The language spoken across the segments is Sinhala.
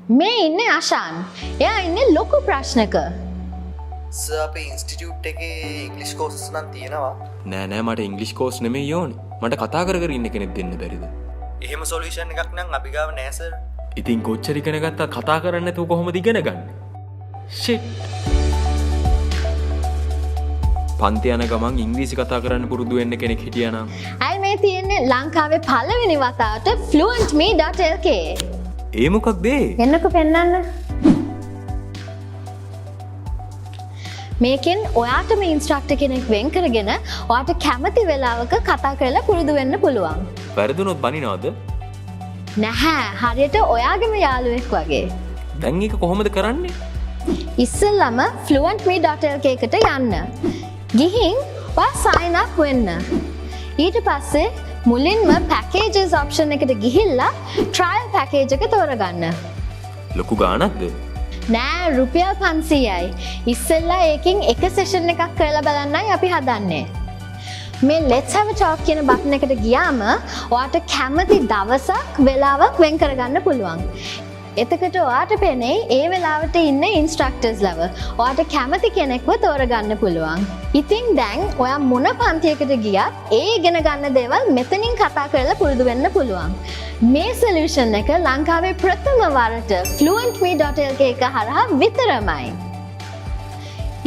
මේ ඉන්නේ අශාන්. එයා ඉන්නේ ලොකු ප්‍රශ්නක. සර් අපේ ඉන්ස්ටිටියුට් එකේ ඉංග්‍රීසි කෝසස් නම් තියෙනවා. නෑ මට ඉංග්‍රීසි කෝස් නෙමෙයි ඕනේ. මට කතා කර කර ඉන්න කෙනෙක් දෙන්න බැරිද? එහෙම සොලියුෂන් එකක් නම් අපි ගාව නෑ සර්. ඉතින් කොච්චර ඉගෙන ගත්තත් කතා කරන්න නැතුව කොහොමද ඉගෙන ගන්නේ? shit. පන්ති යන ගමන් ඉංග්‍රීසි කතා කරන්න පුරුදු වෙන්න කෙනෙක් හිටියා නම්. අය මේ තියෙන්නේ ලංකාවේ පළවෙනි වතාවට fluentme.lk. ඒ මොකක්ද ඒ? එන්නකෝ පෙන්නන්න. මේකෙන් ඔයාටම ඉන්ස්ට්‍රක්ටර් කෙනෙක් වෙන් කරගෙන ඔයාට කැමති වෙලාවක කතා කරලා පුරුදු වෙන්න පුළුවන්. වැරදුනොත් බනිනවද? නැහැ, හරියට ඔයාගේම යාළුවෙක් වගේ. දැන් ඒක කොහොමද කරන්නේ? ඉස්සෙල්ලම fluentme.lk එකට යන්න. ගිහින් ඔයා sign up වෙන්න. ඊට පස්සේ මුලින්ම packages option එකට ගිහිල්ලා trial package එක තෝරගන්න. ලොකු ගාණක්ද? නෑ, රුපියල් 500යි. ඉස්සෙල්ලා ඒකින් එක සෙෂන් එකක් කරලා බලන්නයි අපි හදන්නේ. මේ let's have a talk කියන බටන් එකට ගියාම ඔයාට කැමති දවසක් වෙලාවක් වෙන් කරගන්න පුළුවන්. එතකොට ඔයාට පෙනෙයි ඒ වෙලාවට ඉන්න ඉන්ස්ට්‍රක්ටර්ස් ලව. ඔයාට කැමති කෙනෙක්ව තෝරගන්න පුළුවන්. ඉතින් දැන් ඔයා මොන පන්තියකට ගියත් ඒ ඉගෙන ගන්න දේවල් මෙතනින් කතා කරලා පුරුදු වෙන්න පුළුවන්. මේ සොලියුෂන් එක ලංකාවේ ප්‍රථම වරට fluentme.lk එක හරහා විතරමයි.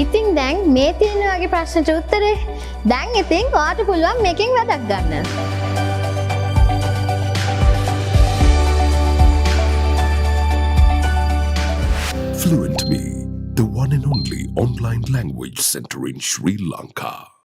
ඉතින් දැන් මේ තියෙන වගේ ප්‍රශ්නට උත්තරේ. දැන් ඉතින් ඔයාට පුළුවන් මේකෙන් වැඩක් ගන්න. Fluent Me, the one and only online language center in Sri Lanka.